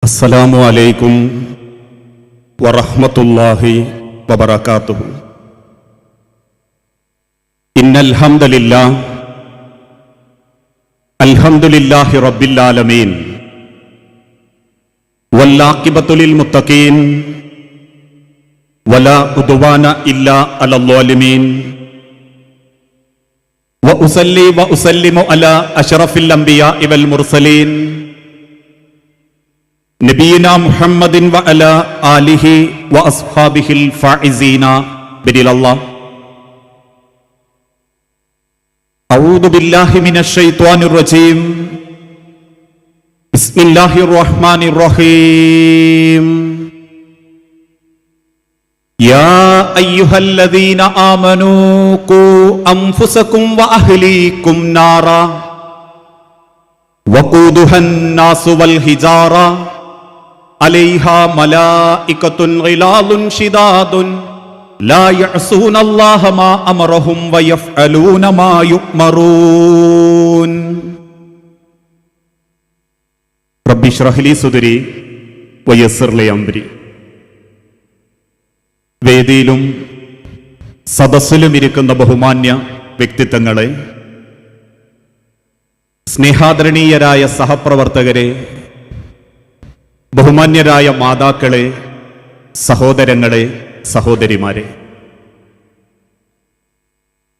അസ്സലാമു അലൈക്കും വറഹ്മത്തുള്ളാഹി വബറകാതുഹു. ഇന്നൽ ഹംദലില്ലാഹ് അൽഹംദുലില്ലാഹി റബ്ബിൽ ആലമീൻ വല്ലാഖിബത്തു ലിൽ മുത്തഖീൻ വലാ ഉദ്വാന ഇല്ലാ അലൽ ളാലിമീൻ വഉസല്ലി വഉസല്ലിമു അലാ അശ്റഫിൽ അംബിയാഇ വൽ മുർസലീൻ നബിയിനാ മുഹമ്മദിൻ വഅലാ ആലിഹി വഅസ്ഹാബിഹിൽ ഫായിസീന ബിദിലല്ലാഹ്. അഊദു ബില്ലാഹി മിനശ് ശൈത്വാനിർ റജീം. ബിസ്മില്ലാഹിർ റഹ്മാനിർ റഹീം. യാ അയ്യുഹല്ലദീന ആമനൂ ഖൂ അൻഫുസകും വഅഹ്ലീകും നാറാ വഖൂദുഹൻ നാസു വൽ ഹിജാറ അലൈഹാ മലായികത്തുൻ ഗിലാദുൻ ശിദാദുൻ ലാ യഅസൂനല്ലാഹ മാ അമറഹും വയഫ്അലൂന മാ യുഅ്മറൂൻ. റബ്ബി ഇശ്റഹ് ലി സുദ്രി വയസ്സിർ ലി അംരി. വേദിയിലും സദസ്സിലും ഇരിക്കുന്ന ബഹുമാന്യ വ്യക്തിത്വങ്ങളെ, സ്നേഹാദരണീയരായ സഹപ്രവർത്തകരെ, ബഹുമാന്യരായ മാതാക്കളെ, സഹോദരങ്ങളെ, സഹോദരിമാരെ,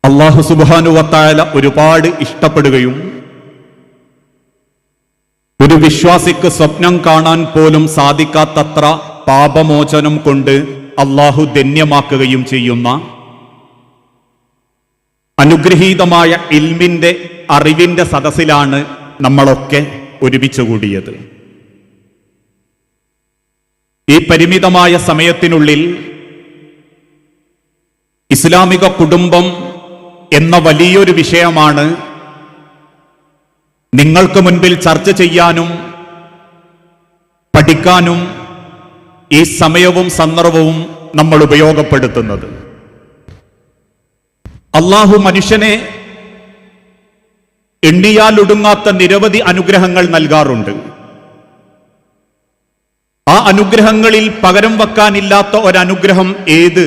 അല്ലാഹു സുബ്ഹാനഹു വ തആല ഒരുപാട് ഇഷ്ടപ്പെടുകയും ഒരു വിശ്വാസിക്ക് സ്വപ്നം കാണാൻ പോലും സാധിക്കാത്തത്ര പാപമോചനം കൊണ്ട് അല്ലാഹു ധന്യമാക്കുകയും ചെയ്യുന്ന അനുഗ്രഹീതമായ ഇൽമിന്റെ അറിവിന്റെ സദസ്സിലാണ് നമ്മളൊക്കെ ഒരുമിച്ച് കൂടിയത്. ഈ പരിമിതമായ സമയത്തിനുള്ളിൽ ഇസ്ലാമിക കുടുംബം എന്ന വലിയൊരു വിഷയമാണ് നിങ്ങൾക്ക് മുൻപിൽ ചർച്ച ചെയ്യാനും പഠിക്കാനും ഈ സമയവും സന്ദർഭവും നമ്മൾ ഉപയോഗപ്പെടുത്തുന്നത്. അല്ലാഹു മനുഷ്യനെ എണ്ണിയാലൊടുങ്ങാത്ത നിരവധി അനുഗ്രഹങ്ങൾ നൽകാറുണ്ട്. ആ അനുഗ്രഹങ്ങളിൽ പകരം വെക്കാനില്ലാത്ത ഒരനുഗ്രഹം ഏത്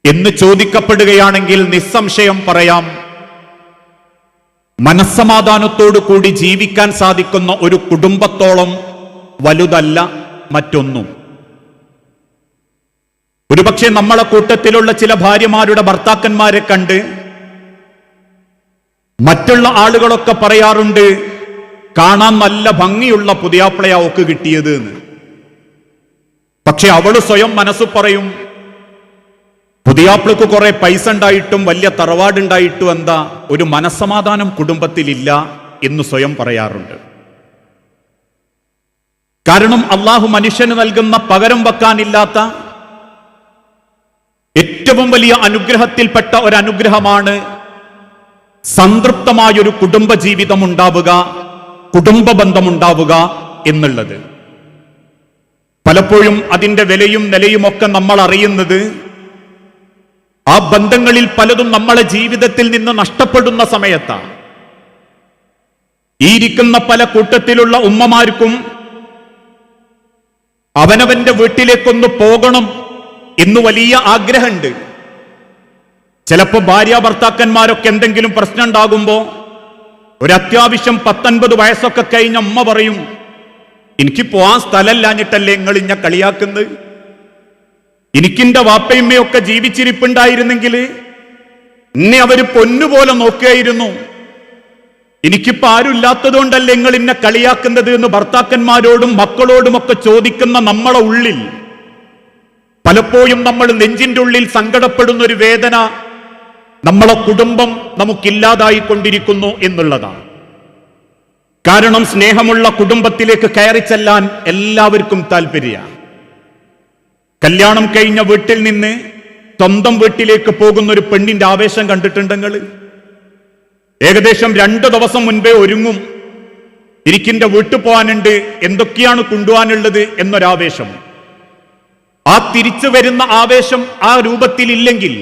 എന്ന് ചോദിക്കപ്പെടുകയാണെങ്കിൽ നിസ്സംശയം പറയാം, മനസ്സമാധാനത്തോടു കൂടി ജീവിക്കാൻ സാധിക്കുന്ന ഒരു കുടുംബത്തോളം വലുതല്ല മറ്റൊന്നും. ഒരുപക്ഷെ നമ്മളെ കൂട്ടത്തിലുള്ള ചില ഭാര്യമാരുടെ ഭർത്താക്കന്മാരെ കണ്ട് മറ്റുള്ള ആളുകളൊക്കെ പറയാറുണ്ട്, കാണാൻ നല്ല ഭംഗിയുള്ള പുതിയാപ്ലയാ ഒക്കെ കിട്ടിയത് എന്ന്. പക്ഷെ അവള് സ്വയം മനസ്സു പറയും, പുതിയാപ്ലക്ക് കുറെ പൈസ ഉണ്ടായിട്ടും വലിയ തറവാടുണ്ടായിട്ടും എന്താ ഒരു മനസ്സമാധാനം കുടുംബത്തിലില്ല എന്ന് സ്വയം പറയാറുണ്ട്. കാരണം അള്ളാഹു മനുഷ്യന് നൽകുന്ന പകരം വെക്കാനില്ലാത്ത ഏറ്റവും വലിയ അനുഗ്രഹത്തിൽപ്പെട്ട ഒരനുഗ്രഹമാണ് സംതൃപ്തമായൊരു കുടുംബ ജീവിതം ഉണ്ടാവുക, കുടുംബ ബന്ധമുണ്ടാവുക എന്നുള്ളത്. പലപ്പോഴും അതിന്റെ വിലയും നിലയുമൊക്കെ നമ്മൾ അറിയുന്നത് ആ ബന്ധങ്ങളിൽ പലതും നമ്മളെ ജീവിതത്തിൽ നിന്ന് നഷ്ടപ്പെടുന്ന സമയത്താണ്. ഈ ഇരിക്കുന്ന പല കൂട്ടത്തിലുള്ള ഉമ്മമാർക്കും അവനവന്റെ വീട്ടിലേക്കൊന്ന് പോകണം എന്ന് വലിയ ആഗ്രഹമുണ്ട്. ചിലപ്പോ ഭാര്യ ഭർത്താക്കന്മാരൊക്കെ എന്തെങ്കിലും പ്രശ്നം ഉണ്ടാകുമ്പോ ഒരത്യാവശ്യം 19 വയസ്സൊക്കെ കഴിഞ്ഞ അമ്മ പറയും, എനിക്ക് പോവാൻ സ്ഥലമില്ലാഞ്ഞിട്ടല്ലേ നിങ്ങൾ ഇന്നെ കളിയാക്കുന്നത്? എനിക്കിന്റെ വാപ്പയമ്മയൊക്കെ ജീവിച്ചിരിപ്പുണ്ടായിരുന്നെങ്കിൽ എന്നെ അവര് പൊന്നുപോലെ നോക്കുകയായിരുന്നു. എനിക്കിപ്പോ ആരുമില്ലാത്തതുകൊണ്ടല്ലേ നിങ്ങൾ എന്നെ കളിയാക്കുന്നത് എന്ന് ഭർത്താക്കന്മാരോടും മക്കളോടുമൊക്കെ ചോദിക്കുന്ന നമ്മളെ ഉള്ളിൽ പലപ്പോഴും നമ്മൾ നെഞ്ചിന്റെ ഉള്ളിൽ സങ്കടപ്പെടുന്ന ഒരു വേദന നമ്മളെ കുടുംബം നമുക്കില്ലാതായിക്കൊണ്ടിരിക്കുന്നു എന്നുള്ളതാണ്. കാരണം സ്നേഹമുള്ള കുടുംബത്തിലേക്ക് കയറി ചെല്ലാൻ എല്ലാവർക്കും താല്പര്യമാണ്. കല്യാണം കഴിഞ്ഞ വീട്ടിൽ നിന്ന് സ്വന്തം വീട്ടിലേക്ക് പോകുന്ന ഒരു പെണ്ണിന്റെ ആവേശം കണ്ടിട്ടുണ്ടെങ്കിൽ ഏകദേശം 2 ദിവസം മുൻപേ ഒരുങ്ങും, എനിക്കിന്റെ വീട്ടിൽ പോകാനുണ്ട്, എന്തൊക്കെയാണ് കൊണ്ടുപോകാനുള്ളത് എന്നൊരാവേശം. ആ തിരിച്ചു വരുന്ന ആവേശം ആ രൂപത്തിലില്ലെങ്കിൽ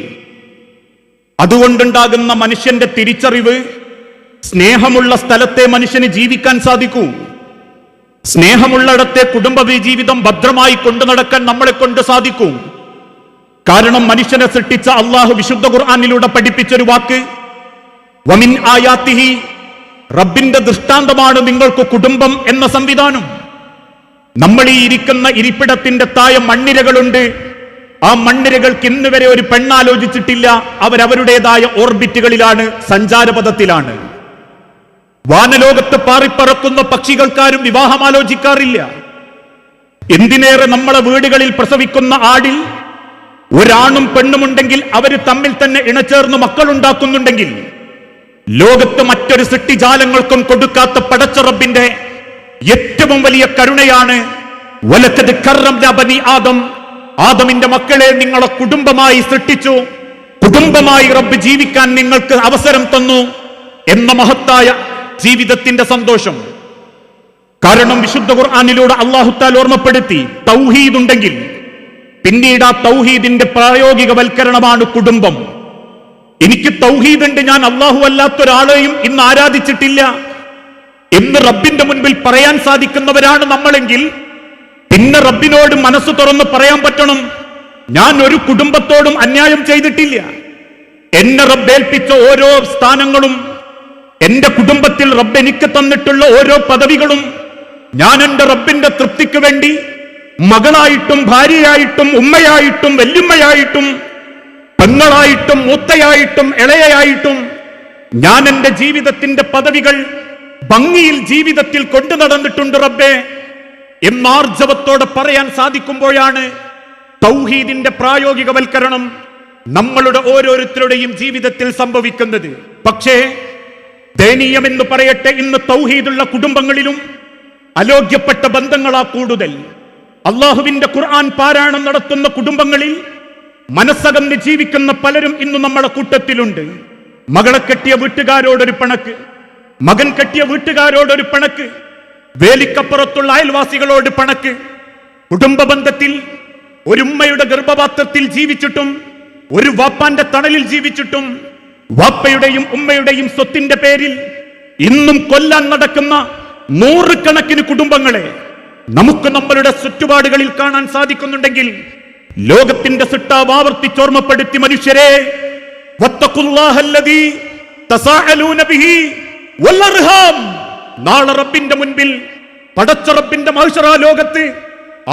അതുകൊണ്ടുണ്ടാകുന്ന മനുഷ്യന്റെ തിരിച്ചറിവ് സ്നേഹമുള്ള സ്ഥലത്തെ മനുഷ്യന് ജീവിക്കാൻ സാധിക്കൂ. സ്നേഹമുള്ളിടത്തെ കുടുംബ ജീവിതം ഭദ്രമായി കൊണ്ടു നടക്കാൻ നമ്മളെ കൊണ്ട് സാധിക്കും. കാരണം മനുഷ്യനെ സൃഷ്ടിച്ച അള്ളാഹു വിശുദ്ധ ഖുർആനിലൂടെ പഠിപ്പിച്ചൊരു വാക്ക്, വമിൻ ആയാത്തിഹി, റബ്ബിന്റെ ദൃഷ്ടാന്തമാണ് നിങ്ങൾക്ക് കുടുംബം എന്ന സംവിധാനം. നമ്മൾ ഈ ഇരിക്കുന്ന ഇരിപ്പിടത്തിന്റെ താഴെ മണ്ണിരകളുണ്ട്. ആ മണ്ണിരകൾക്ക് ഇന്ന് വരെ ഒരു പെണ്ണാലോചിച്ചിട്ടില്ല. അവരവരുടേതായ ഓർബിറ്റുകളിലാണ്, സഞ്ചാരപഥത്തിലാണ്. വാനലോകത്ത് പാറിപ്പറക്കുന്ന പക്ഷികൾക്കാരും വിവാഹം ആലോചിക്കാറില്ല. എന്തിനേറെ നമ്മളെ വീടുകളിൽ പ്രസവിക്കുന്ന ആടിൽ ഒരാണും പെണ്ണുമുണ്ടെങ്കിൽ അവര് തമ്മിൽ തന്നെ ഇണചേർന്ന് മക്കളുണ്ടാക്കുന്നുണ്ടെങ്കിൽ ലോകത്ത് മറ്റൊരു സൃഷ്ടിജാലങ്ങൾക്കും കൊടുക്കാത്ത പടച്ച റബ്ബിന്റെ ഏറ്റവും വലിയ കരുണയാണ് വലക്കത് കറംനാ ബനി ആദം, ആദമിന്റെ മക്കളെ നിങ്ങളെ കുടുംബമായി സൃഷ്ടിച്ചു, കുടുംബമായി റബ്ബ് ജീവിക്കാൻ നിങ്ങൾക്ക് അവസരം തന്നു എന്ന മഹത്തായ ജീവിതത്തിന്റെ സന്തോഷം. കാരണം വിശുദ്ധ ഖുർആനിലൂടെ അല്ലാഹു തആല ഓർമ്മപ്പെടുത്തി, തൗഹീദ് ഉണ്ടെങ്കിൽ പിന്നീട് ആ തൗഹീദിന്റെ പ്രായോഗികവൽക്കരണമാണ് കുടുംബം. എനിക്ക് തൗഹീദ് ഉണ്ട്, ഞാൻ അല്ലാഹു അല്ലാത്തൊരാളെയും ഇന്ന് ആരാധിച്ചിട്ടില്ല എന്ന് റബ്ബിന്റെ മുൻപിൽ പറയാൻ സാധിക്കുന്നവരാണ് നമ്മളെങ്കിൽ പിന്നെ റബ്ബിനോട് മനസ്സ് തുറന്ന് പറയാൻ പറ്റണം, ഞാൻ ഒരു കുടുംബത്തോടും അന്യായം ചെയ്തിട്ടില്ല. എന്നെ റബ്ബേൽപ്പിച്ച ഓരോ സ്ഥാനങ്ങളും, എന്റെ കുടുംബത്തിൽ റബ്ബ് എനിക്ക് തന്നിട്ടുള്ള ഓരോ പദവികളും ഞാൻ എന്റെ റബ്ബിന്റെ തൃപ്തിക്ക് വേണ്ടി മകളായിട്ടും ഭാര്യയായിട്ടും ഉമ്മയായിട്ടും വല്യുമ്മയായിട്ടും പെങ്ങളായിട്ടും മൂത്തയായിട്ടും ഇളയയായിട്ടും ഞാൻ എന്റെ ജീവിതത്തിന്റെ പദവികൾ ഭംഗിയിൽ ജീവിതത്തിൽ കൊണ്ടു നടന്നിട്ടുണ്ട് റബ്ബേ എന്നാർജവത്തോടെ പറയാൻ സാധിക്കുമ്പോഴാണ് തൗഹീദിന്റെ പ്രായോഗികവൽക്കരണം നമ്മളുടെ ഓരോരുത്തരുടെയും ജീവിതത്തിൽ സംഭവിക്കുന്നത്. പക്ഷേ ദയനീയമെന്ന് പറയട്ടെ, ഇന്ന് തൗഹീദുള്ള കുടുംബങ്ങളിലും അലോഗ്യപ്പെട്ട ബന്ധങ്ങളാ കൂടുതൽ. അള്ളാഹുവിന്റെ ഖുർആൻ പാരായണം നടത്തുന്ന കുടുംബങ്ങളിൽ മനസ്സകന്ന് ജീവിക്കുന്ന പലരും ഇന്ന് നമ്മുടെ കൂട്ടത്തിലുണ്ട്. മകളെ കെട്ടിയ വീട്ടുകാരോടൊരു പിണക്ക്, മകൻ കെട്ടിയ വീട്ടുകാരോടൊരു പിണക്ക്, വേലിക്കപ്പുറത്തുള്ള അയൽവാസികളോട് പിണക്ക്. കുടുംബ ബന്ധത്തിൽ ഒരു ഉമ്മയുടെ ഗർഭപാത്രത്തിൽ ജീവിച്ചിട്ടും ഒരു വാപ്പാന്റെ തണലിൽ ജീവിച്ചിട്ടും വാപ്പയുടെയും ഉമ്മയുടെയും സ്വത്തിന്റെ പേരിൽ ഇന്നും കൊല്ലാൻ നടക്കുന്ന നൂറുകണക്കിന് കുടുംബങ്ങളെ നമുക്ക് നമ്മളുടെ ചുറ്റുപാടുകളിൽ കാണാൻ സാധിക്കുന്നുണ്ടെങ്കിൽ ലോകത്തിന്റെ സിട്ടാവ് ആവർത്തിച്ചോർമ്മപ്പെടുത്തി, മനുഷ്യരെ വത്തഖുല്ലാഹല്ലദീ തസാഅലൂന ബിഹി വൽ അർഹാം, നാളെ റബ്ബിന്റെ മുൻപിൽ പടച്ച റബ്ബിന്റെ മഹ്ശറ ലോകത്ത്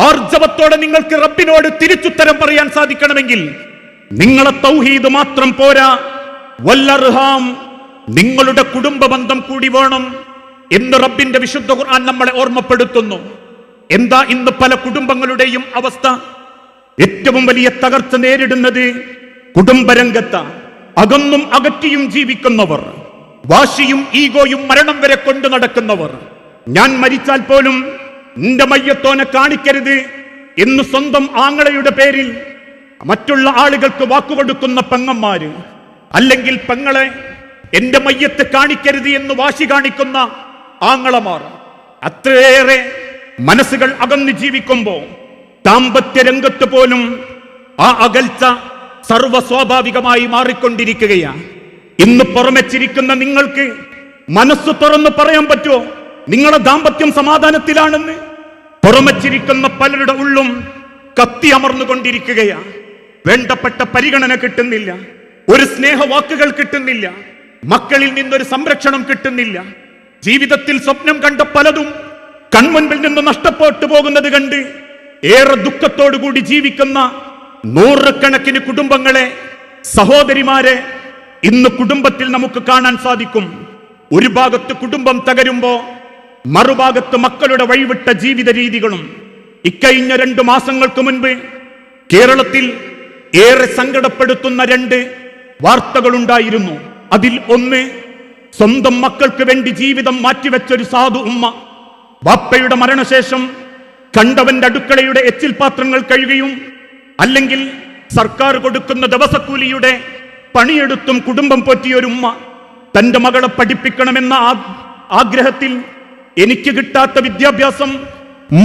ആർജവത്തോടെ നിങ്ങൾക്ക് റബ്ബിനോട് തിരിച്ചുത്തരം പറയാൻ സാധിക്കണമെങ്കിൽ നിങ്ങളെ തൗഹീദ് മാത്രം പോരാ, വൽ അർഹാം, നിങ്ങളുടെ കുടുംബ ബന്ധം കൂടി വേണം എന്ന് റബ്ബിന്റെ വിശുദ്ധ ഖുർആൻ നമ്മളെ ഓർമ്മപ്പെടുത്തുന്നു. എന്താ ഇന്ന് പല കുടുംബങ്ങളുടെയും അവസ്ഥ? ഏറ്റവും വലിയ തകർച്ച നേരിടുന്നത് കുടുംബരംഗത്ത അകന്നും അകറ്റിയും ജീവിക്കുന്നവർ, വാശിയും ഈഗോയും മരണം വരെ കൊണ്ടു നടക്കുന്നവർ. ഞാൻ മരിച്ചാൽ പോലും നിന്റെ മയ്യത്തോനെ കാണിക്കരുത് എന്ന് സ്വന്തം ആങ്ങളയുടെ പേരിൽ മറ്റുള്ള ആളുകൾക്ക് വാക്കുകൊടുക്കുന്ന പെങ്ങന്മാര്, അല്ലെങ്കിൽ പെങ്ങളെ എന്റെ മയ്യത്ത് കാണിക്കരുത് എന്ന് വാശി കാണിക്കുന്ന ആങ്ങളമാർ. അത്രയേറെ മനസ്സുകൾ അകന്നു ജീവിക്കുമ്പോ ദാമ്പത്യ രംഗത്ത് പോലും ആ അകൽച്ച സർവസ്വാഭാവികമായി മാറിക്കൊണ്ടിരിക്കുകയാണ്. ഇന്ന് പുറമെച്ചിരിക്കുന്ന നിങ്ങൾക്ക് മനസ്സ് തുറന്ന് പറയാൻ പറ്റുമോ നിങ്ങളെ ദാമ്പത്യം സമാധാനത്തിലാണെന്ന്? പുറമെച്ചിരിക്കുന്ന പലരുടെ ഉള്ളും കത്തി അമർന്നുകൊണ്ടിരിക്കുകയാണ്. വേണ്ടപ്പെട്ട പരിഗണന കിട്ടുന്നില്ല, ഒരു സ്നേഹവാക്കുകൾ കിട്ടുന്നില്ല, മക്കളിൽ നിന്നൊരു സംരക്ഷണം കിട്ടുന്നില്ല. ജീവിതത്തിൽ സ്വപ്നം കണ്ട പലതും കൺമുൻപിൽ നിന്ന് നഷ്ടപ്പെട്ടു പോകുന്നത് കണ്ട് ഏറെ ദുഃഖത്തോടുകൂടി ജീവിക്കുന്ന നൂറുകണക്കിന് കുടുംബങ്ങളെ, സഹോദരിമാരെ ഇന്ന് കുടുംബത്തിൽ നമുക്ക് കാണാൻ സാധിക്കും. ഒരു ഭാഗത്ത് കുടുംബം തകരുമ്പോ മറുഭാഗത്ത് മക്കളുടെ വഴിവിട്ട ജീവിത രീതികളും. ഇക്കഴിഞ്ഞ 2 മാസങ്ങൾക്ക് മുൻപ് കേരളത്തിൽ ഏറെ സങ്കടപ്പെടുത്തുന്ന 2 വാർത്തകളുണ്ടായിരുന്നു. അതിൽ ഒന്ന്, സ്വന്തം മക്കൾക്ക് വേണ്ടി ജീവിതം മാറ്റിവെച്ചൊരു സാധു ഉമ്മ വാപ്പയുടെ മരണശേഷം കണ്ടവന്റെ അടുക്കളയുടെ എച്ചിൽ പാത്രങ്ങൾ കഴുകിയും അല്ലെങ്കിൽ സർക്കാർ കൊടുക്കുന്ന ദിവസക്കൂലിയുടെ പണിയെടുത്തും കുടുംബം പോറ്റിയൊരു ഉമ്മ തന്റെ മകളെ പഠിപ്പിക്കണമെന്ന ആഗ്രഹത്തിൽ എനിക്ക് കിട്ടാത്ത വിദ്യാഭ്യാസം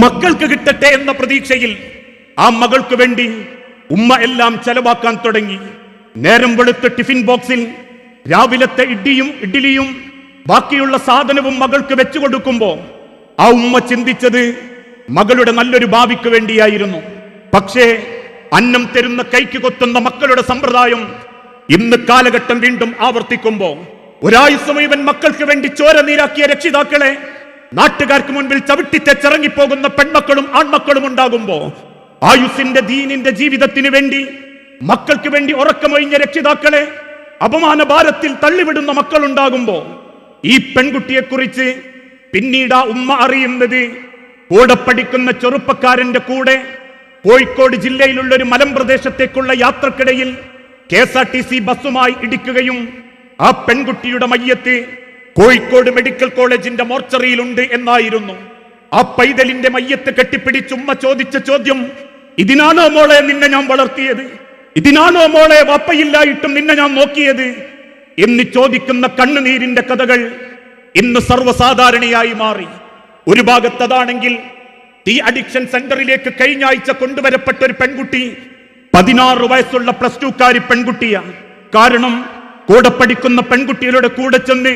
മക്കൾക്ക് കിട്ടട്ടെ എന്ന പ്രതീക്ഷയിൽ ആ മകൾക്ക് വേണ്ടി ഉമ്മ എല്ലാം ചെലവാക്കാൻ തുടങ്ങി. നേരം വെളുത്ത ടിഫിൻ ബോക്സിൽ രാവിലത്തെ ഇഡ്ഡലിയും ബാക്കിയുള്ള സാധനവും മകൾക്ക് വെച്ചു കൊടുക്കുമ്പോ ആ ഉമ്മ ചിന്തിച്ചത് മകളുടെ നല്ലൊരു ഭാവിക്ക് വേണ്ടിയായിരുന്നു. പക്ഷേ അന്നം തരുന്ന കൈക്ക് കൊത്തുന്ന മക്കളുടെ സമ്പ്രദായം ഇന്ന് കാലഘട്ടം വീണ്ടും ആവർത്തിക്കുമ്പോ ഒരായുസ് മുഴുവൻ മക്കൾക്ക് വേണ്ടി ചോര നീരാക്കിയ രക്ഷിതാക്കളെ നാട്ടുകാർക്ക് മുൻപിൽ ചവിട്ടിത്തെച്ചിറങ്ങിപ്പോകുന്ന പെൺമക്കളും ആൺമക്കളും ഉണ്ടാകുമ്പോ ആയുസിന്റെ ദീനിന്റെ ജീവിതത്തിന് വേണ്ടി മക്കൾക്ക് വേണ്ടി ഉറക്കമൊഴിഞ്ഞ രക്ഷിതാക്കളെ അപമാന ഭാരത്തിൽ തള്ളിവിടുന്ന മക്കളുണ്ടാകുമ്പോ ഈ പെൺകുട്ടിയെക്കുറിച്ച് പിന്നീട് ആ ഉമ്മ അറിയുന്നത് കൂടെ പഠിക്കുന്ന ചെറുപ്പക്കാരന്റെ കൂടെ കോഴിക്കോട് ജില്ലയിലുള്ള ഒരു മലമ്പ്രദേശത്തേക്കുള്ള യാത്രക്കിടയിൽ KSRTC ബസ്സുമായി ഇടിക്കുകയും ആ പെൺകുട്ടിയുടെ മയ്യത്ത് കോഴിക്കോട് മെഡിക്കൽ കോളേജിന്റെ മോർച്ചറിയിലുണ്ട് എന്നായിരുന്നു. ആ പൈതലിന്റെ മയ്യത്ത് കെട്ടിപ്പിടിച്ച് ഉമ്മ ചോദിച്ച ചോദ്യം, ഇതിനാണോ മോളെ നിന്നെ ഞാൻ വളർത്തിയത്? ഇതിനാണോ മോളെ വാപ്പയില്ലായിട്ടും നിന്നെ ഞാൻ നോക്കിയത് എന്ന് ചോദിക്കുന്ന കണ്ണുനീരിന്റെ കഥകൾ ഇന്ന് സർവ്വസാധാരണയായി മാറി. ഒരു ഭാഗത്തതാണെങ്കിൽ ഈ അഡിക്ഷൻ സെന്ററിലേക്ക് കഴിഞ്ഞ ആഴ്ച കൊണ്ടുവരപ്പെട്ട ഒരു പെൺകുട്ടി 16 വയസ്സുള്ള +2 കാരി പെൺകുട്ടിയാണ്. കാരണം കൂടെ പഠിക്കുന്ന പെൺകുട്ടികളുടെ കൂടെ ചെന്ന്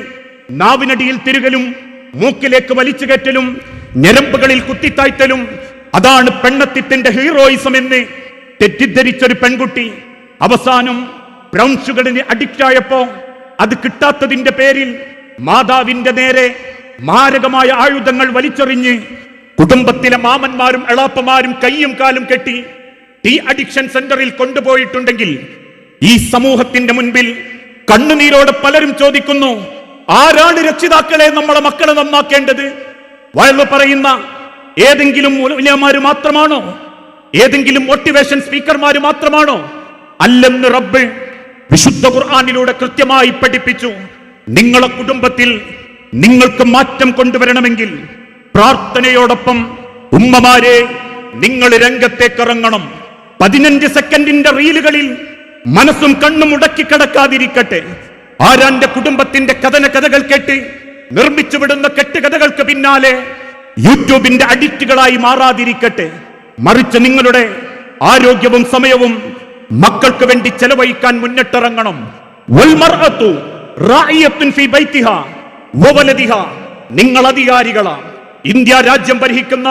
നാവിനടിയിൽ തിരുകലും മൂക്കിലേക്ക് വലിച്ചു കയറ്റലും ഞരമ്പുകളിൽ കുത്തിത്താഴ്ത്തലും അതാണ് പെണ്ണത്തിത്തിന്റെ ഹീറോയിസം എന്ന് തെറ്റിദ്ധരിച്ചൊരു പെൺകുട്ടി അവസാനം ബ്രൗൺ ഷുഗറിന് അഡിക്റ്റ് ആയപ്പോ അത് കിട്ടാത്തതിന്റെ പേരിൽ മാതാവിന്റെ നേരെ മാരകമായ ആയുധങ്ങൾ വലിച്ചെറിഞ്ഞ് കുടുംബത്തിലെ മാമന്മാരും എളാപ്പമാരും കയ്യും കാലും കെട്ടി ഈ അഡിക്ഷൻ സെന്ററിൽ കൊണ്ടുപോയിട്ടുണ്ടെങ്കിൽ ഈ സമൂഹത്തിന്റെ മുൻപിൽ കണ്ണുനീരോടെ പലരും ചോദിക്കുന്നു, ആരാണ് രക്ഷിതാക്കളെ നമ്മളെ മക്കളെ നന്നാക്കേണ്ടത്? വയലു പറയുന്ന ഏതെങ്കിലും ഉലമാര് മാത്രമാണോ? ഏതെങ്കിലും മോട്ടിവേഷൻ സ്പീക്കർമാര് മാത്രമാണോ? അല്ലെന്ന് റബ്ബ് വിശുദ്ധ ഖുർആനിലൂടെ കൃത്യമായി പഠിപ്പിച്ചു. നിങ്ങളെ കുടുംബത്തിൽ നിങ്ങൾക്ക് മാറ്റം കൊണ്ടുവരണമെങ്കിൽ പ്രാർത്ഥനയോടൊപ്പം ഉമ്മമാരെ നിങ്ങൾ രംഗത്തേക്കിറങ്ങണം. 15 സെക്കൻഡിന്റെ റീലുകളിൽ മനസ്സും കണ്ണും മുടക്കി കിടക്കാതിരിക്കട്ടെ. ആരാന്റെ കുടുംബത്തിന്റെ കഥകൾ കേട്ട് നിർമ്മിച്ചു വിടുന്ന കെട്ടുകഥകൾക്ക് പിന്നാലെ യൂട്യൂബിന്റെ അഡിക്റ്റുകളായി മാറാതിരിക്കട്ടെ. മറിച്ച് നിങ്ങളുടെ ആരോഗ്യവും സമയവും മക്കൾക്ക് വേണ്ടി ചെലവഴിക്കാൻ മുന്നിട്ടിറങ്ങണം. വൽമർഅതു റാഇയത്തുൻ ഫീ ബൈതിഹാ വവലദിഹാ. നിങ്ങൾ അധികാരികളാണ്. ഇന്ത്യ രാജ്യം ഭരിക്കുന്ന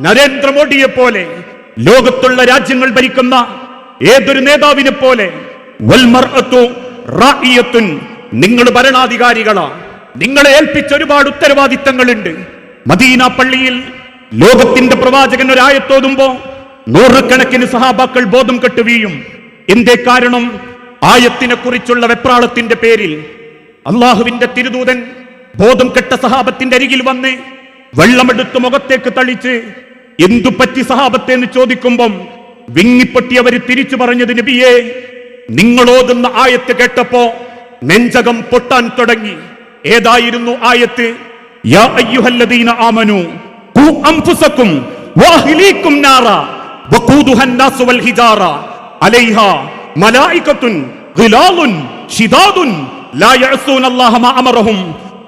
നരേന്ദ്രമോദിയെ പോലെ ലോകത്തുള്ള രാജ്യങ്ങൾ ഭരിക്കുന്ന ഏതൊരു നേതാവിനെ പോലെ വൽമർഅതു റാഇയത്തുൻ, നിങ്ങൾ ഭരണാധികാരികളാണ്. നിങ്ങളെ ഏൽപ്പിച്ച ഒരുപാട് ഉത്തരവാദിത്തങ്ങളുണ്ട്. മദീന പള്ളിയിൽ ലോകത്തിന്റെ പ്രവാചകൻ ഒരായത്തോതുമ്പോ 100 കണക്കിന് സഹാബാക്കൾ ബോധം കെട്ട് വീഴും. എന്തേ കാരണം? ആയത്തിനെ കുറിച്ചുള്ള വെപ്രാളത്തിന്റെ പേരിൽ. അള്ളാഹുവിന്റെ തിരുദൂതൻ ബോധം കെട്ട സഹാബത്തിന്റെ അരികിൽ വന്ന് വെള്ളമെടുത്ത് മുഖത്തേക്ക് തളിച്ച് എന്തു പറ്റി സഹാബത്തെ എന്ന് ചോദിക്കുമ്പം വിങ്ങിപ്പൊട്ടി അവര് തിരിച്ചു പറഞ്ഞത്, നബിയേ, നിങ്ങളോതുന്ന ആയത്ത് കേട്ടപ്പോ നെഞ്ചകം പൊട്ടാൻ തുടങ്ങി. ഏതായിരുന്നു ആയത്ത്? യാ അയ്യുഹല്ലദീന ആമനൂ ഖൂ അൻഫുസകും വഅഹ്ലീകും നാറ വഖൂദുഹാ അന്നാസു വൽ ഹിജാറ അലൈഹാ മലായികത്തുൻ ഗിലാലുൻ ശിദാദുൻ ലാ യഅസൂനല്ലാഹ മാ അമറഹും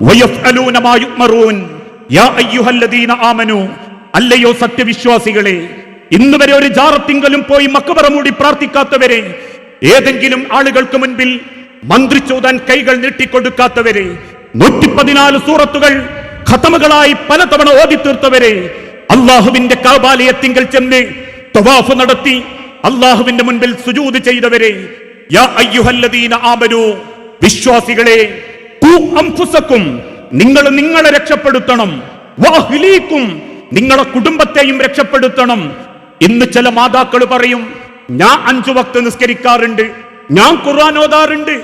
വയഫ്അലൂന മാ യുഅ്മറൂൻ. യാ അയ്യുഹല്ലദീന ആമനൂ, അല്ലയോ സത്യവിശ്വാസികളെ, ഇന്ന് വരെ ഒരു ജാറത്തിങ്കലും പോയി മക്ബറ മൂടി പ്രാർത്ഥിക്കാത്തവരെ, ഏതെങ്കിലും ആളുകൾക്ക് മുൻപിൽ മന്ത്രിച്ചോതാൻ കൈകൾ നീട്ടിക്കൊടുക്കാത്തവരെ, 114 സൂറത്തുകൾ ഖതമുകളായി പലതവണ ഓതി തീർത്തവരെ, അള്ളാഹുവിന്റെ കഅബാലയത്തിങ്കൽ ചെന്ന് തവാഫ് നടത്തി അള്ളാഹുവിന്റെ മുൻപിൽ സുജൂദ് ചെയ്തവരെ, യാ അയ്യുഹല്ലദീന ആമനൂ, വിശ്വാസികളെ, ഖൂ അൻഫുസകും, നിങ്ങൾ നിങ്ങളെ രക്ഷപ്പെടുത്തണം, വഅഹ്ലീകും, നിങ്ങളെ കുടുംബത്തെയും രക്ഷപ്പെടുത്തണം. ഇന്ന് ചില മാതാക്കൾ പറയും, ഞാൻ 5 വക്ത് നിസ്കരിക്കാറുണ്ട്, ഞാൻ ഖുർആൻ ഓതാറുണ്ട്,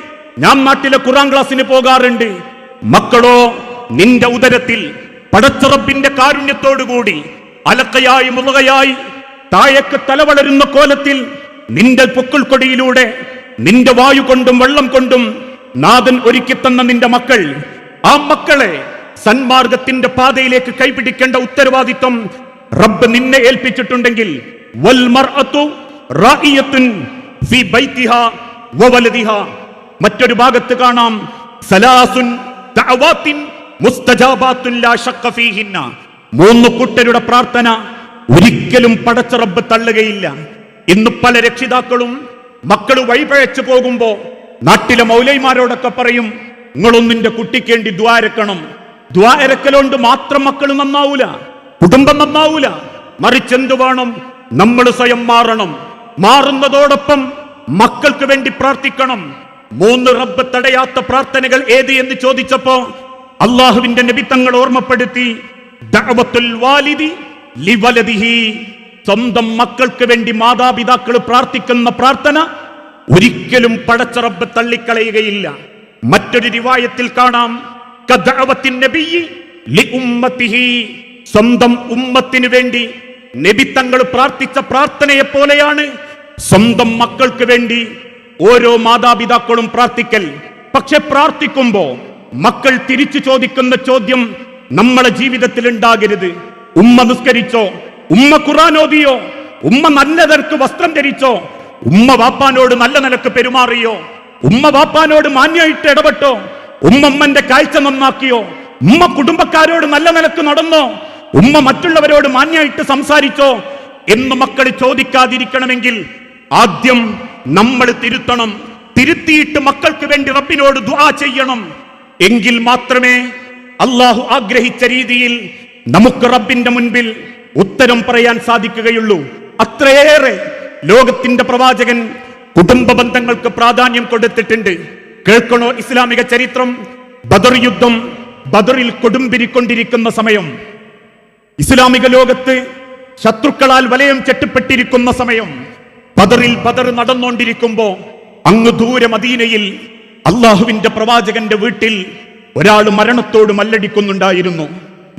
ഞാൻ നാട്ടിലെ ഖുർആൻ ക്ലാസ്സിന് പോകാറുണ്ട്. മക്കളോ, നിന്റെ ഉദരത്തിൽ പടച്ച റബ്ബിന്റെ കാരുണ്യത്തോടുകൂടി അലക്കയായി മുളകയായി താഴേക്ക് തലവളരുന്ന കോലത്തിൽ നിന്റെ പൊക്കിൾക്കൊടിയിലൂടെ നിന്റെ വായു കൊണ്ടും വെള്ളം കൊണ്ടും നാഥൻ ഒരുക്കി തന്ന നിന്റെ മക്കൾ, ആ മക്കളെ സന്മാർഗത്തിന്റെ പാതയിലേക്ക് കൈപിടിക്കേണ്ട ഉത്തരവാദിത്വം റബ്ബ് നിന്നെ ഏൽപ്പിച്ചിട്ടുണ്ടെങ്കിൽ വൽ മർഅതു റാഇയത്തുൻ ഫീ ബൈതിഹാ വവലദിഹാ. മറ്റൊരു ഭാഗത്ത് കാണാം, സലാസുൻ ദഅവാത്തിൻ മുസ്തജാബാത്തുൻ ലാ ശക്ക ഫീഹിന്ന. 3 കൂട്ടരുടെ പ്രാർത്ഥന ഒരിക്കലും പടച്ച റബ്ബ് തള്ളുകയില്ല. ഇന്ന് പല രക്ഷിതാക്കളും മക്കൾ വഴിപഴച്ചു പോകുമ്പോ നാട്ടിലെ മൗലൈമാരോടൊക്കെ പറയും, നിങ്ങളൊന്നിന്റെ കുട്ടിക്ക് വേണ്ടി ദ്വാരക്കണം, ദുആ ഇറക്കലുകൊണ്ട് മാത്രം മക്കൾ നന്നാവൂല, കുടുംബം നന്നാവൂല. മറിച്ച് എന്തു വേണം? നമ്മൾ സ്വയം മാറണം. മാറുന്നതോടൊപ്പം മക്കൾക്ക് വേണ്ടി പ്രാർത്ഥിക്കണം. 3 റബ്ബ് തടയാത്ത പ്രാർത്ഥനകൾ ഏത് എന്ന് ചോദിച്ചപ്പോ അള്ളാഹുവിന്റെ നബി തങ്ങൾ ഓർമ്മപ്പെടുത്തി, ദഅവത്തുൽ വാലിദി ലിവലദിഹി, സ്വന്തം മക്കൾക്ക് വേണ്ടി മാതാപിതാക്കൾ പ്രാർത്ഥിക്കുന്ന പ്രാർത്ഥന ഒരിക്കലും പടച്ച റബ്ബ് തള്ളിക്കളയുകയില്ല. മറ്റൊരു റിവായത്തിൽ കാണാം, കദഅവത്തിൻ നബിയ്യി ലിഉമ്മത്തിഹി, സ്വന്തം ഉമ്മത്തിനു വേണ്ടി നബി തങ്ങൾ പ്രാർത്ഥിച്ച പ്രാർത്ഥനയെ പോലെയാണ് സ്വന്തം മക്കൾക്ക് വേണ്ടി ഓരോ മാതാപിതാക്കളും പ്രാർത്ഥിക്കൽ. പക്ഷെ പ്രാർത്ഥിക്കുമ്പോ മക്കൾ തിരിച്ചു ചോദിക്കുന്ന ചോദ്യം നമ്മളെ ജീവിതത്തിൽ ഉണ്ടാകരുത്. ഉമ്മ നിസ്കരിച്ചോ? ഉമ്മ ഖുർആൻ ഓതിയോ? ഉമ്മ നല്ല നിലക്ക് വസ്ത്രം ധരിച്ചോ? ഉമ്മ വാപ്പാനോട് നല്ല നിലക്ക് പെരുമാറിയോ? ഉമ്മ വാപ്പാനോട് മാന്യമായിട്ട് ഇടപെട്ടോ? ഉമ്മമ്മന്റെ കാഴ്ച നന്നാക്കിയോ? ഉമ്മ കുടുംബക്കാരോട് നല്ല നിലക്ക് നടന്നോ? ഉമ്മ മറ്റുള്ളവരോട് മാന്യമായിട്ട് സംസാരിച്ചോ എന്ന് മക്കൾ ചോദിക്കാതിരിക്കണമെങ്കിൽ ആദ്യം നമ്മൾ തിരുത്തണം. തിരുത്തിയിട്ട് മക്കൾക്ക് വേണ്ടി റബ്ബിനോട് ദുആ ചെയ്യണം. എങ്കിൽ മാത്രമേ അള്ളാഹു ആഗ്രഹിച്ച രീതിയിൽ നമുക്ക് റബ്ബിന്റെ മുൻപിൽ ഉത്തരം പറയാൻ സാധിക്കുകയുള്ളൂ. അത്രയേറെ ലോകത്തിന്റെ പ്രവാചകൻ കുടുംബ ബന്ധങ്ങൾക്ക് പ്രാധാന്യം കൊടുത്തിട്ടുണ്ട്. കേൾക്കണോ ഇസ്ലാമിക ചരിത്രം? ബദർ യുദ്ധം, ബദറിൽ കൊടുമ്പിരിക്കൊണ്ടിരിക്കുന്ന സമയം, ഇസ്ലാമിക ലോകത്ത് ശത്രുക്കളാൽ വലയം ചെട്ടിപ്പെട്ടിരിക്കുന്ന സമയം, ബദർ നടന്നുകൊണ്ടിരിക്കുമ്പോ അങ്ങ് ദൂരെ മദീനയിൽ അള്ളാഹുവിന്റെ പ്രവാചകന്റെ വീട്ടിൽ ഒരാൾ മരണത്തോട് മല്ലടിക്കുന്നുണ്ടായിരുന്നു.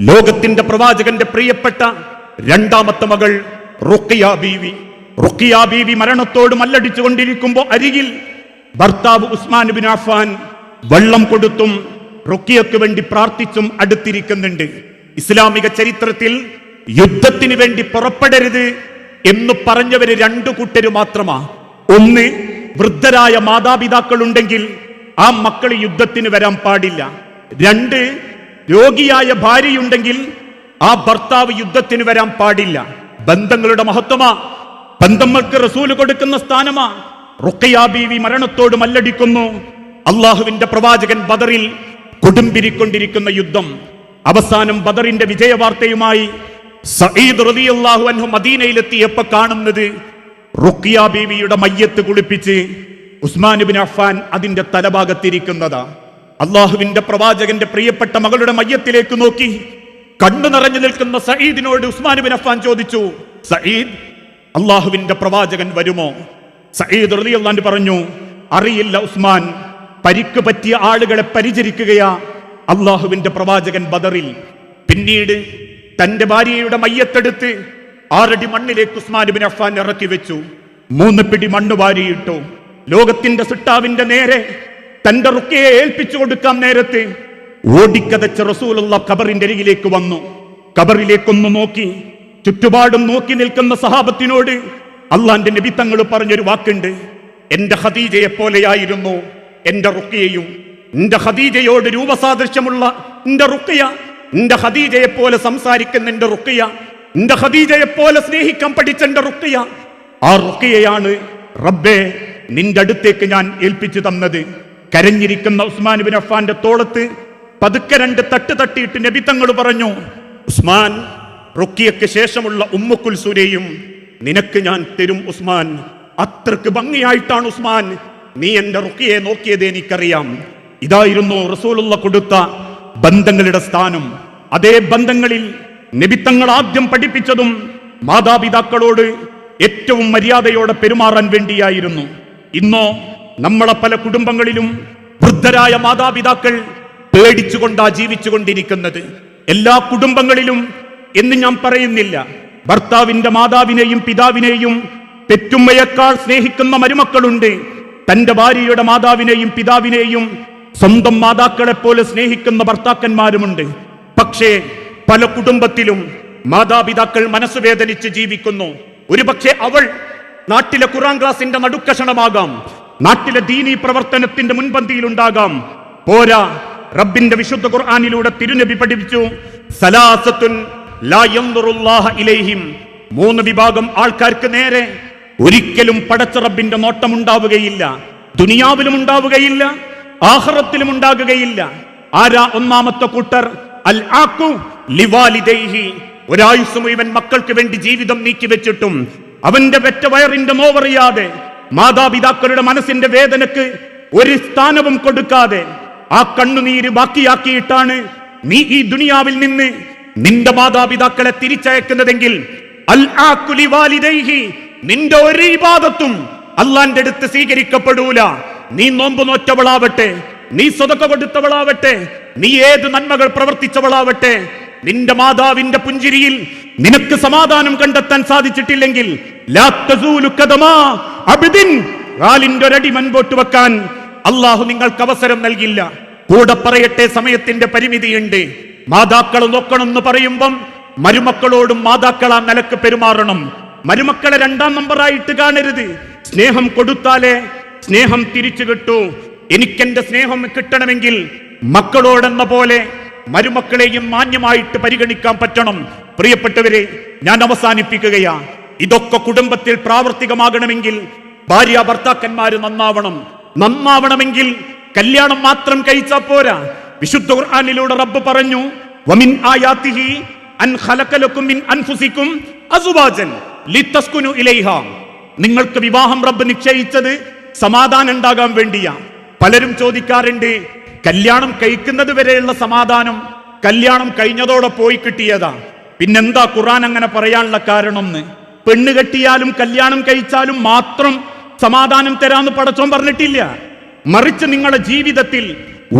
ലോകത്തിന്റെ പ്രവാചകന്റെ പ്രിയപ്പെട്ട 2ാമത്തെ മകൾ റുഖിയ ബീവി മരണത്തോട് മല്ലടിച്ചു കൊണ്ടിരിക്കുമ്പോ അരികിൽ ഭർത്താവ് ഉസ്മാൻ ബിൻ അഫ്ഫാൻ വെള്ളം കൊടുത്തും റുഖിയക്ക് വേണ്ടി പ്രാർത്ഥിച്ചും അടുത്തിരിക്കുന്നുണ്ട്. ഇസ്ലാമിക ചരിത്രത്തിൽ യുദ്ധത്തിന് വേണ്ടി പുറപ്പെടരുത് എന്ന് പറഞ്ഞവര് 2 കൂട്ടര് മാത്രമാ. ഒന്ന്, വൃദ്ധരായ മാതാപിതാക്കൾ ഉണ്ടെങ്കിൽ ആ മക്കൾ യുദ്ധത്തിന് വരാൻ പാടില്ല. 2, രോഗിയായ ഭാര്യയുണ്ടെങ്കിൽ ആ ഭർത്താവ് യുദ്ധത്തിന് വരാൻ പാടില്ല. ബന്ധങ്ങളുടെ മഹത്വമാ, ബന്ധങ്ങൾക്ക് റസൂല് കൊടുക്കുന്ന സ്ഥാനമാ. റുഖിയ ബീവി മരണത്തോട് മല്ലടിക്കുന്നു. അള്ളാഹുവിന്റെ പ്രവാചകൻ ബദറിൽ കൊടുമ്പിരിക്കൊണ്ടിരിക്കുന്ന യുദ്ധം. അവസാനം ബദറിന്റെ വിജയവാർത്തയുമായി സഈദ് റളിയല്ലാഹു അൻഹു മദീനയിലെത്തിയപ്പോ കാണുന്നത് റുഖിയ ബീവിയുടെ മയ്യത്ത് കുളിപ്പിച്ച് ഉസ്മാൻ ഇബ്നു അഫ്ഫാൻ അതിന്റെ തലഭാഗത്തിരിക്കുന്നതാ. അള്ളാഹുവിന്റെ പ്രവാചകന്റെ പ്രിയപ്പെട്ട മകളുടെ മയ്യത്തിലേക്ക് നോക്കി കണ്ണു നിറഞ്ഞു നിൽക്കുന്ന സഈദിനോട് ഉസ്മാൻ ഇബ്നു അഫ്ഫാൻ ചോദിച്ചു, സഈദ്, അള്ളാഹുവിന്റെ പ്രവാചകൻ വരുമോ? സഈദ് റളിയല്ലാഹു അൻഹു പറഞ്ഞു, അറിയില്ല ഉസ്മാൻ, പരിക്ക് പറ്റിയ ആളുകളെ പരിചരിക്കുകയാ അള്ളാഹുവിന്റെ പ്രവാചകൻ ബദറിൽ. പിന്നീട് തന്റെ ഭാര്യയുടെ മയ്യത്തെടുത്ത് 6 അടി മണ്ണിലേക്ക് ഉസ്മാൻ ഇബ്നു അഫ്ഫാൻ ഇറക്കി വെച്ചു. 3 പിടി മണ്ണ് വാരിയിട്ടു. ലോകത്തിന്റെ സിട്ടാവിന്റെ നേരെ തന്റെ റുഖിയയെ ഏൽപ്പിച്ചു കൊടുക്കാൻ നേരത്ത് ഓടിക്കതച്ച റസൂലുള്ള ഖബറിന്റെ അരികിലേക്ക് വന്നു. ഖബറിലേക്കൊന്ന് നോക്കി, ചുറ്റുപാടും നോക്കി നിൽക്കുന്ന സഹാബത്തിനോട് അള്ളാന്റെ നബി തങ്ങൾ പറഞ്ഞൊരു വാക്കുണ്ട്, എന്റെ ഖദീജയെ പോലെയായിരുന്നു എന്റെ റുഖിയയും. എന്റെ ഖദീജയോട് രൂപസാദൃശ്യമുള്ള എന്റെ റുഖിയ, എന്റെ ഖദീജയെ പോലെ സംസാരിക്കുന്ന എന്റെ റുഖിയ, എന്റെ ഖദീജയെ പോലെ സ്നേഹിക്കാൻ പഠിച്ച എന്റെ റുഖിയ, ആ റുഖിയയാണ് റബ്ബേ നിന്റെ അടുത്തേക്ക് ഞാൻ ഏൽപ്പിച്ചു തന്നത്. കരഞ്ഞിരിക്കുന്ന ഉസ്മാൻ ഇബ്നു അഫ്ഫാന്റെ തോളത്ത് പതുക്കെ 2 തട്ട് തട്ടിയിട്ട് നബി തങ്ങൾ പറഞ്ഞു, ഉസ്മാൻ, റുഖിയക്ക് ശേഷമുള്ള ഉമ്മു കുൽസൂനെയും നിനക്ക് ഞാൻ തരും ഉസ്മാൻ. അത്രക്ക് ഭംഗിയായിട്ടാണ് ഉസ്മാൻ നീ എന്റെ റുഖിയെ നോക്കിയത് എനിക്കറിയാം. ഇതായിരുന്നു റസൂലുള്ള കൊടുത്ത ബന്ധങ്ങളുടെ സ്ഥാനം. അതേ ബന്ധങ്ങളിൽ നബി തങ്ങൾ ആദ്യം പഠിപ്പിച്ചതും മാതാപിതാക്കളോട് ഏറ്റവും മര്യാദയോടെ പെരുമാറാൻ വേണ്ടിയായിരുന്നു. ഇന്നോ നമ്മളെ പല കുടുംബങ്ങളിലും വൃദ്ധരായ മാതാപിതാക്കൾ പേടിച്ചുകൊണ്ടാ ജീവിച്ചുകൊണ്ടിരിക്കുന്നത്. എല്ലാ കുടുംബങ്ങളിലും എന്ന് ഞാൻ പറയുന്നില്ല, ഭർത്താവിന്റെ മാതാവിനെയും പിതാവിനെയും പെറ്റുമ്മയേക്കാൾ സ്നേഹിക്കുന്ന മരുമക്കളുണ്ട്. തന്റെ ഭാര്യയുടെ മാതാവിനെയും പിതാവിനെയും സ്വന്തം മാതാക്കളെ പോലെ സ്നേഹിക്കുന്ന ഭർത്താക്കന്മാരുമുണ്ട്. പക്ഷേ പല കുടുംബത്തിലും മാതാപിതാക്കൾ മനസ്സുവേദനിച്ച് ജീവിക്കുന്നു. ഒരുപക്ഷെ അവൾ നാട്ടിലെ ഖുർആൻ ക്ലാസിന്റെ നടുക്കഷണമാകാം, നാട്ടിലെ ദീനീ പ്രവർത്തനത്തിന്റെ മുൻപന്തിയിലുണ്ടാകാം. പോരാ, റബ്ബിന്റെ വിശുദ്ധ ഖുർആനിലൂടെ തിരുനബി പഠിപ്പിച്ചു, സലാസത്തുൻ ലാ യൻദുറുല്ലാഹ ഇലൈഹിം, 3 വിഭാഗം ആൾക്കാർക്ക് നേരെ ഒരിക്കലും പടച്ച റബ്ബിന്റെ നോട്ടം ഉണ്ടാവുകയില്ല. ദുനിയാവിലും ഉണ്ടാവുകയില്ല, ആഖിറത്തിലും ഉണ്ടാകുകയില്ല. ആരാ ഒന്നാമത്തെ കൂട്ടർ? അൽ ആഖു ലിവാലിദൈഹി, ഒരായുസ് മുഴുവൻ മക്കൾക്ക് വേണ്ടി ജീവിതം നീക്കിവെച്ചിട്ടും അവന്റെ പെറ്റ വയറിന്റെ നോവറിയാതെ, മാതാപിതാക്കളുടെ മനസ്സിന്റെ വേദനക്ക് ഒരു സ്ഥാനവും കൊടുക്കാതെ ആ കണ്ണുനീര് ബാക്കിയാക്കിയിട്ടാണ് നീ ഈ ദുനിയാവിൽ നിന്ന് നിന്റെ മാതാപിതാക്കളെ തിരിച്ചയക്കുന്നതെങ്കിൽ അൽ ആഖു ലിവാലിദൈഹി, നിന്റെ ഒരു ഇബാദത്തും അല്ലാഹുവിന്റെ അടുത്ത് സ്വീകരിക്കപ്പെടൂല. നീ നോമ്പ് നോറ്റവളാവട്ടെ, നീ സദഖ കൊടുത്തവളാവട്ടെ, നീ ഏത് നന്മകൾ പ്രവർത്തിച്ചവളാവട്ടെ, നിന്റെ മാതാവിന്റെ പുഞ്ചിരിയിൽ നിനക്ക് സമാധാനം കണ്ടെത്താൻ സാധിച്ചിട്ടില്ലെങ്കിൽ ലാ തസൂലു ഖദമാ അബ്ദിൻ, കാലിന്റെ ഒരടി മുൻപോട്ട് വെക്കാൻ അള്ളാഹു നിങ്ങൾക്ക് അവസരം നൽകില്ല. കൂടെ പറയട്ടെ, സമയത്തിന്റെ പരിമിതിയുണ്ട്. മാതാക്കളെ നോക്കണമെന്ന് പറയുമ്പം മരുമക്കളോടും മാതാക്കളാ നിലക്ക് പെരുമാറണം. മരുമക്കളെ രണ്ടാം നമ്പറായിട്ട് കാണരുത്. സ്നേഹം കൊടുത്താലേ സ്നേഹം തിരിച്ചു കിട്ടൂ. എനിക്കെന്റെ സ്നേഹം കിട്ടണമെങ്കിൽ മക്കളോടെന്ന പോലെ മരുമക്കളെയും മാന്യമായിട്ട് പരിഗണിക്കാൻ പറ്റണം. പ്രിയപ്പെട്ടവരെ, ഞാൻ അവസാനിപ്പിക്കുകയാ. ഇതൊക്കെ കുടുംബത്തിൽ പ്രാവർത്തികമാകണമെങ്കിൽ ഭാര്യ ഭർത്താക്കന്മാര് നന്നാവണമെങ്കിൽ കല്യാണം മാത്രം കഴിച്ചാ പോരാ. വിശുദ്ധ ഖുർആനിലൂടെ റബ്ബ് പറഞ്ഞു, വമിൻ ആയാതിഹി അൻ ഖലഖ ലക്കും മിൻ അൻഫുസികും അസ്വാജൻ ലിതസ്കുനു ഇലൈഹാ. നിങ്ങൾക്ക് വിവാഹം റബ്ബ് നിശ്ചയിച്ചത് സമാധാനം ഉണ്ടാകാൻ വേണ്ടിയാ. പലരും ചോദിക്കാറുണ്ട്, കല്യാണം കഴിക്കുന്നത് വരെയുള്ള സമാധാനം കല്യാണം കഴിഞ്ഞതോടെ പോയി കിട്ടിയതാ, പിന്നെന്താ ഖുർആൻ അങ്ങനെ പറയാനുള്ള കാരണം? പെണ്ണ് കെട്ടിയാലും കല്യാണം കഴിച്ചാലും മാത്രം സമാധാനം തരാന്ന് പടച്ചോൻ പറഞ്ഞിട്ടില്ല. മറിച്ച് നിങ്ങളുടെ ജീവിതത്തിൽ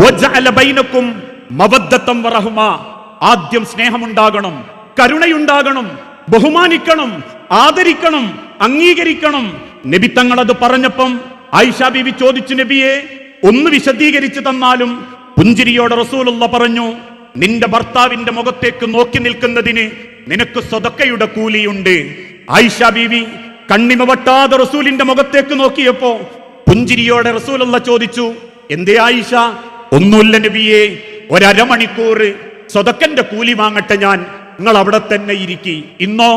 വജഅല ബൈനക്കും മവദ്ദത്തം വറഹ്മ, ആദ്യം സ്നേഹമുണ്ടാകണം, കരുണയുണ്ടാകണം, ബഹുമാനിക്കണം, ആദരിക്കണം, അംഗീകരിക്കണം. നബി തങ്ങൾ അത് പറഞ്ഞപ്പം ആയിഷ ബീവി ചോദിച്ചു, നബിയെ ഒന്ന് വിശദീകരിച്ചു തന്നാലും. പുഞ്ചിരിയോടെ റസൂലുള്ള പറഞ്ഞു, നിന്റെ ഭർത്താവിന്റെ മുഖത്തേക്ക് നോക്കി നിൽക്കുന്നതിന് നിനക്ക് സദഖയുടെ കൂലിയുണ്ട്. ആയിഷ ബീവി കണ്ണിമ വട്ടാതെ റസൂലിന്റെ മുഖത്തേക്ക് നോക്കിയപ്പോ പുഞ്ചിരിയോടെ റസൂലുള്ള ചോദിച്ചു, എന്തേ ആയിഷ? ഒന്നുമില്ല നബിയെ, ഒരമണിക്കൂർ സദഖന്റെ കൂലി വാങ്ങട്ടെ ഞാൻ, നിങ്ങൾ അവിടെ തന്നെ ഇരിക്കി. ഇന്നോ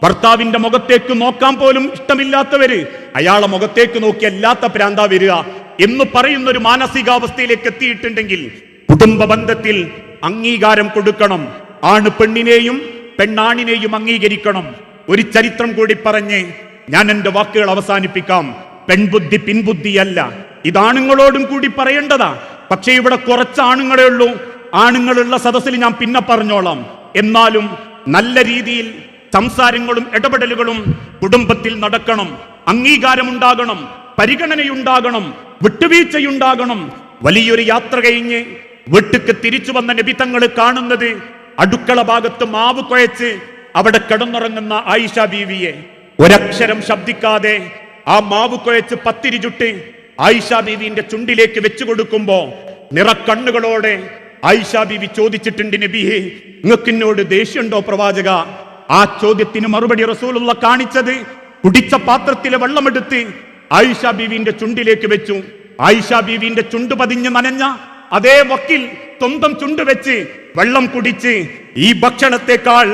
ഭർത്താവിന്റെ മുഖത്തേക്ക് നോക്കാൻ പോലും ഇഷ്ടമില്ലാത്തവര് അയാളെ മുഖത്തേക്ക് നോക്കി അല്ലാത്ത പ്രാന്താ വരിക എന്ന് പറയുന്ന ഒരു മാനസികാവസ്ഥയിലേക്ക് എത്തിയിട്ടുണ്ടെങ്കിൽ കുടുംബ ബന്ധത്തിൽ അംഗീകാരം കൊടുക്കണം. ആണ് പെണ്ണിനെയും പെണ്ണാണിനെയും അംഗീകരിക്കണം. ഒരു ചരിത്രം കൂടി പറഞ്ഞ് ഞാൻ എന്റെ വാക്കുകൾ അവസാനിപ്പിക്കാം. പെൺബുദ്ധി പിൻബുദ്ധിയല്ല, ഇതാണുങ്ങളോടും കൂടി പറയേണ്ടതാ. പക്ഷേ ഇവിടെ കുറച്ച് ആണുങ്ങളെ ഉള്ളൂ. ആണുങ്ങളുള്ള സദസ്സിൽ ഞാൻ പിന്നെ പറഞ്ഞോളാം. എന്നാലും നല്ല രീതിയിൽ സംസാരങ്ങളും ഇടപെടലുകളും കുടുംബത്തിൽ നടക്കണം. അംഗീകാരമുണ്ടാകണം, പരിഗണനയുണ്ടാകണം, വിട്ടുവീഴ്ചയുണ്ടാകണം. വലിയൊരു യാത്ര കഴിഞ്ഞ് വീട്ടിക്ക് തിരിച്ചു വന്ന നബി തങ്ങൾ കാണുന്നത് അടുക്കള ഭാഗത്ത് മാവ് കുഴച്ച് അവിടെ കിടന്നുറങ്ങുന്ന ആയിഷ ബീവിയെ. ഒരക്ഷരം ശബ്ദിക്കാതെ ആ മാവ് കുഴച്ച് പത്തിരി ചുട്ട് ആയിഷ ബീവിന്റെ ചുണ്ടിലേക്ക് വെച്ചു കൊടുക്കുമ്പോ നിറക്കണ്ണുകളോടെ ആയിഷ ബീവി ചോദിച്ചിട്ടുണ്ട്, നബിയെ നിങ്ങൾക്കിന്നോട് ദേഷ്യമുണ്ടോ പ്രവാചക? ആ ചോദ്യത്തിന് മറുപടി റസൂലുള്ള കാണിച്ചത് കുടിച്ച പാത്രത്തിലെ വെള്ളമെടുത്ത് ആയിഷ ബീവിന്റെ ചുണ്ടിലേക്ക് വെച്ചു. ആയിഷ ബീവിന്റെ ചുണ്ട് പതിഞ്ഞ് നനഞ്ഞ അതേ വക്കിൽ സ്വന്തം ചുണ്ട് വെച്ച് വെള്ളം കുടിച്ച്, ഈ ഭക്ഷണത്തെക്കാൾ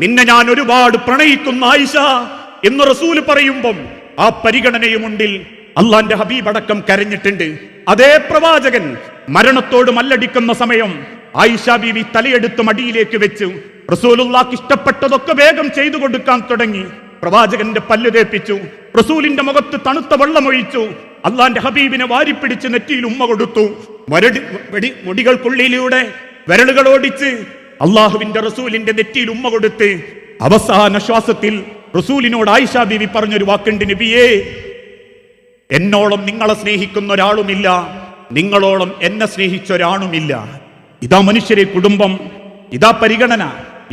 നിന്നെ ഞാൻ ഒരുപാട് പ്രണയിക്കുന്ന ആയിഷ എന്ന് റസൂല് പറയുമ്പം ആ പരിഗണനയുമുണ്ടിൽ അള്ളാന്റെ ഹബീബ് അടക്കം കരഞ്ഞിട്ടുണ്ട്. അതേ പ്രവാചകൻ മരണത്തോട് മല്ലടിക്കുന്ന സമയം ആയിഷ ബീവി തലയെടുത്ത് മടിയിലേക്ക് വെച്ചു. റസൂലുള്ളാഹിക്ക് ഇഷ്ടപ്പെട്ടതൊക്കെ വേഗം ചെയ്തു കൊടുക്കാൻ തുടങ്ങി. പ്രവാചകന്റെ പല്ല് തേപ്പിച്ചു, റസൂലിന്റെ മുഖത്ത് തണുത്ത വെള്ളമൊഴിച്ചു, അള്ളാന്റെ ഹബീബിനെ വാരിപ്പിടിച്ച് നെറ്റിയിൽ ഉമ്മ കൊടുത്തു. മുടികൾക്കുള്ളിലൂടെ വിരലുകൾ ഓടിച്ച് അള്ളാഹുവിന്റെ റസൂലിന്റെ നെറ്റിയിൽ ഉമ്മ കൊടുത്ത് അവസാന ശ്വാസത്തിൽ റസൂലിനോട് ആയിഷ ബീവി പറഞ്ഞൊരു വാക്കുണ്ട്, നബിയേ എന്നോളം നിങ്ങളെ സ്നേഹിക്കുന്ന ഒരാളുമില്ല, നിങ്ങളോളം എന്നെ സ്നേഹിച്ച ഒരാളുമില്ല. ഇതാ മനുഷ്യരെ കുടുംബം, ഇതാ പരിഗണന.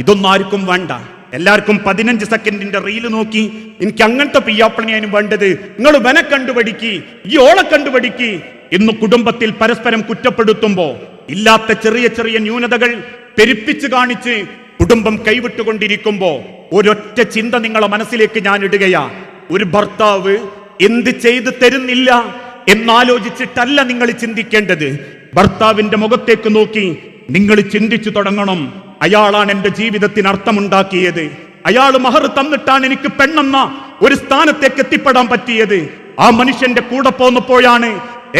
ഇതൊന്നും ആർക്കും വേണ്ട. എല്ലാവർക്കും 15 സെക്കൻഡിന്റെ റീല് നോക്കി എനിക്ക് അങ്ങനത്തെ പിയ്യാപ്പണിയാനും വേണ്ടത്, നിങ്ങൾ വനെ കണ്ടുപഠിക്കി, ഈ ഓളെ കണ്ടുപഠിക്കി എന്ന് കുടുംബത്തിൽ പരസ്പരം കുറ്റപ്പെടുത്തുമ്പോ ഇല്ലാത്ത ചെറിയ ചെറിയ ന്യൂനതകൾ പെരുപ്പിച്ച് കാണിച്ച് കുടുംബം കൈവിട്ടുകൊണ്ടിരിക്കുമ്പോ ഒരൊറ്റ ചിന്ത നിങ്ങളെ മനസ്സിലേക്ക് ഞാൻ ഇടുകയാ. ഒരു ഭർത്താവ് എന്ത് ചെയ്തു തരുന്നില്ല എന്നാലോചിച്ചിട്ടല്ല നിങ്ങൾ ചിന്തിക്കേണ്ടത്. ഭർത്താവിന്റെ മുഖത്തേക്ക് നോക്കി നിങ്ങൾ ചിന്തിച്ചു തുടങ്ങണം, അയാളാണ് എന്റെ ജീവിതത്തിന് അർത്ഥമുണ്ടാക്കിയത്, അയാൾ മഹർ തന്നിട്ടാണ് എനിക്ക് പെണ്ണെന്ന ഒരു സ്ഥാനത്തേക്ക് എത്തിപ്പെടാൻ പറ്റിയത്, ആ മനുഷ്യന്റെ കൂടെ പോന്നപ്പോഴാണ്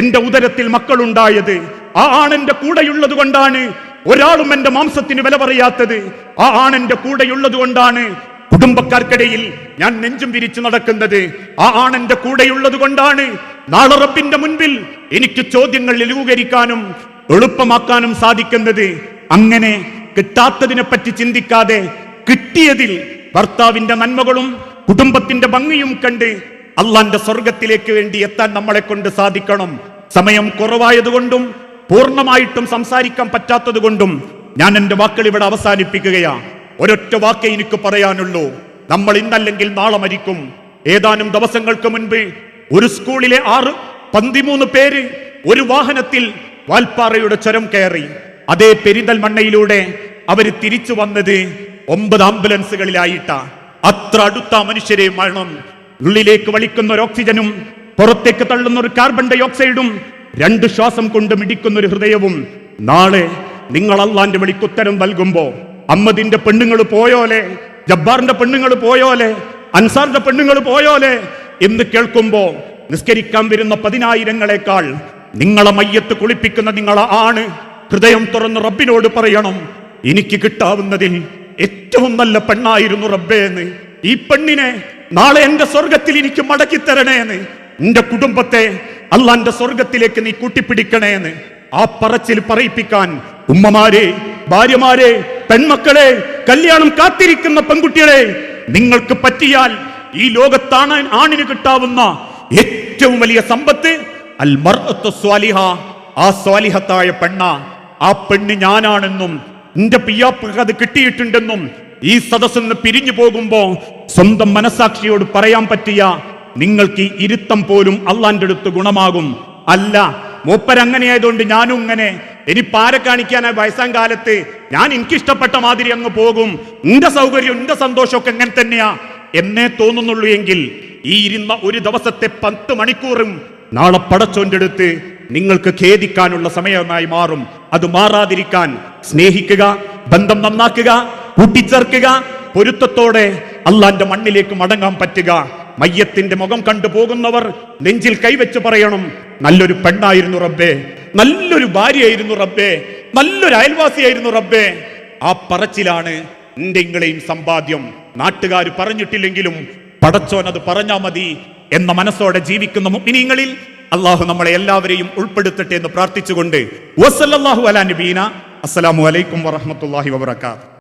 എന്റെ ഉദരത്തിൽ മക്കളുണ്ടായത്, ആ ആണെന്റെ കൂടെയുള്ളത് കൊണ്ടാണ് ഒരാളും എന്റെ മാംസത്തിന് വില പറയാത്തത് ആ ആണെന്റെ കൂടെയുള്ളത് കൊണ്ടാണ്. കുടുംബക്കാർക്കിടയിൽ ഞാൻ നെഞ്ചും വിരിച്ചു നടക്കുന്നത് ആ ആണെന്റെ കൂടെയുള്ളത് കൊണ്ടാണ്. നാളെ റബ്ബിന്റെ മുൻപിൽ എനിക്ക് ചോദ്യങ്ങൾ ലഘൂകരിക്കാനും എളുപ്പമാക്കാനും സാധിക്കുന്നത്. അങ്ങനെ കിട്ടാത്തതിനെ പറ്റി ചിന്തിക്കാതെ കിട്ടിയതിൽ ഭർത്താവിന്റെ നന്മകളും കുടുംബത്തിന്റെ ഭംഗിയും കണ്ട് അള്ളാന്റെ സ്വർഗത്തിലേക്ക് വേണ്ടി എത്താൻ നമ്മളെ കൊണ്ട് സാധിക്കണം. സമയം കുറവായതുകൊണ്ടും പൂർണ്ണമായിട്ടും സംസാരിക്കാൻ പറ്റാത്തത് കൊണ്ടും ഞാൻ എന്റെ വാക്കുകൾ ഇവിടെ അവസാനിപ്പിക്കുകയാ. ഒരൊറ്റ വാക്കേ എനിക്ക് പറയാനുള്ളൂ. നമ്മൾ ഇന്നല്ലെങ്കിൽ നാളെ മരിക്കും. ഏതാനും ദിവസങ്ങൾക്ക് മുൻപ് ഒരു സ്കൂളിലെ 13 പേര് ഒരു വാഹനത്തിൽ വാൽപ്പാറയുടെ ചുരം കയറി. അതേ പെരിന്തൽമണ്ണയിലൂടെ അവര് തിരിച്ചു വന്നത് 9 ആംബുലൻസുകളിലായിട്ടാ. അത്ര അടുത്ത മനുഷ്യരെ മരണം. ഉള്ളിലേക്ക് വലിക്കുന്ന ഒരു ഓക്സിജനും പുറത്തേക്ക് തള്ളുന്ന ഒരു കാർബൺ ഡൈ ഓക്സൈഡും 2 ശ്വാസം കൊണ്ട് മിടിക്കുന്ന ഒരു ഹൃദയവും. നാളെ നിങ്ങൾ അള്ളാന്റെ വിളിക്കുത്തരം നൽകുമ്പോ അമ്മദിന്റെ പെണ്ണുങ്ങൾ പോയോലെ, ജബ്ബാറിന്റെ പെണ്ണുങ്ങൾ പോയോലെ, അൻസാറിന്റെ പെണ്ണുങ്ങൾ പോയോലെ എന്ന് കേൾക്കുമ്പോ നിസ്കരിക്കാൻ വരുന്ന 10,000-ങ്ങളെക്കാൾ നിങ്ങളെ മയ്യത്ത് കുളിപ്പിക്കുന്ന നിങ്ങളെ ആണ് ഹൃദയം തുറന്ന് റബ്ബിനോട് പറയണം, എനിക്ക് കിട്ടാവുന്നതിൽ ഏറ്റവും നല്ല പെണ്ണായിരുന്നു റബ്ബേ എന്ന്. ഈ പെണ്ണിനെ നാളെ എന്റെ സ്വർഗത്തിൽ എനിക്ക് മടക്കി തരണേന്ന്. എന്റെ കുടുംബത്തെ അള്ളാന്റെ സ്വർഗത്തിലേക്ക് നീ കൂട്ടിപ്പിടിക്കണേന്ന് ആ പറച്ചിൽ പറയിപ്പിക്കാൻ ഉമ്മമാരെ, ഭാര്യമാരെ, പെൺമക്കളെ, കല്യാണം കാത്തിരിക്കുന്ന പെൺകുട്ടികളെ, നിങ്ങൾക്ക് പറ്റിയാൽ ഈ ലോകത്താണ് ആണിന് കിട്ടാവുന്ന ഏറ്റവും വലിയ സമ്പത്ത് അൽ മർഅത്തു സ്വാലിഹ, ആ സ്വാലിഹത്തായ പെണ്ണ. ആ പെണ്ണ് ഞാനാണെന്നും എന്റെ പിയാപ്പിൾക്ക് അത് കിട്ടിയിട്ടുണ്ടെന്നും ഈ സദസ്സിൽ പിരിഞ്ഞു പോകുമ്പോ സ്വന്തം മനസാക്ഷിയോട് പറയാൻ പറ്റിയ നിങ്ങൾക്ക് ഈ ഇരുത്തം പോലും അള്ളാന്റെ അടുത്ത് ഗുണമാകും. അല്ല മൂപ്പരങ്ങനെയായതുകൊണ്ട് ഞാനും ഇങ്ങനെ, ഇനി പാരെ കാണിക്കാനായി വയസ്സാം കാലത്ത് ഞാൻ എനിക്കിഷ്ടപ്പെട്ട മാതിരി അങ്ങ് പോകും, എന്റെ സൗകര്യം എന്റെ സന്തോഷമൊക്കെ എങ്ങനെ തന്നെയാ എന്നേ തോന്നുന്നുള്ളൂ എങ്കിൽ ഈ ഇരുന്ന ഒരു ദിവസത്തെ 10 മണിക്കൂറും നാളെ പടച്ചോന്റെ അടുത്ത് നിങ്ങൾക്ക് ഖേദിക്കാനുള്ള സമയമായി മാറും. അത് മാറാതിരിക്കാൻ സ്നേഹിക്കുക, ബന്ധം നന്നാക്കുക, കൂട്ടിച്ചേർക്കുക, പൊരുത്തത്തോടെ അള്ളാന്റെ മണ്ണിലേക്ക് മടങ്ങാൻ പറ്റുക. മയ്യത്തിന്റെ മുഖം കണ്ടു പോകുന്നവർ നെഞ്ചിൽ കൈവച്ച് പറയണം, നല്ലൊരു പെണ്ണായിരുന്നു റബ്ബേ, നല്ലൊരു ഭാര്യയായിരുന്നു റബ്ബേ, നല്ലൊരു അയൽവാസിയായിരുന്നു റബ്ബേ. ആ പറച്ചിലാണ് എന്റെ ഇങ്ങളെയും സമ്പാദ്യം. നാട്ടുകാർ പറഞ്ഞിട്ടില്ലെങ്കിലും പടച്ചോൻ അത് പറഞ്ഞാ മതി എന്ന മനസ്സോടെ ജീവിക്കുന്ന മുഅ്മിനീങ്ങളിൽ അള്ളാഹു നമ്മളെ എല്ലാവരെയും ഉൾപ്പെടുത്തട്ടെ എന്ന് പ്രാർത്ഥിച്ചുകൊണ്ട് വസല്ലല്ലാഹു അലാ നബീന. അസ്സലാമു അലൈക്കും വറഹ്മത്തുള്ളാഹി വബറകാതുഹു.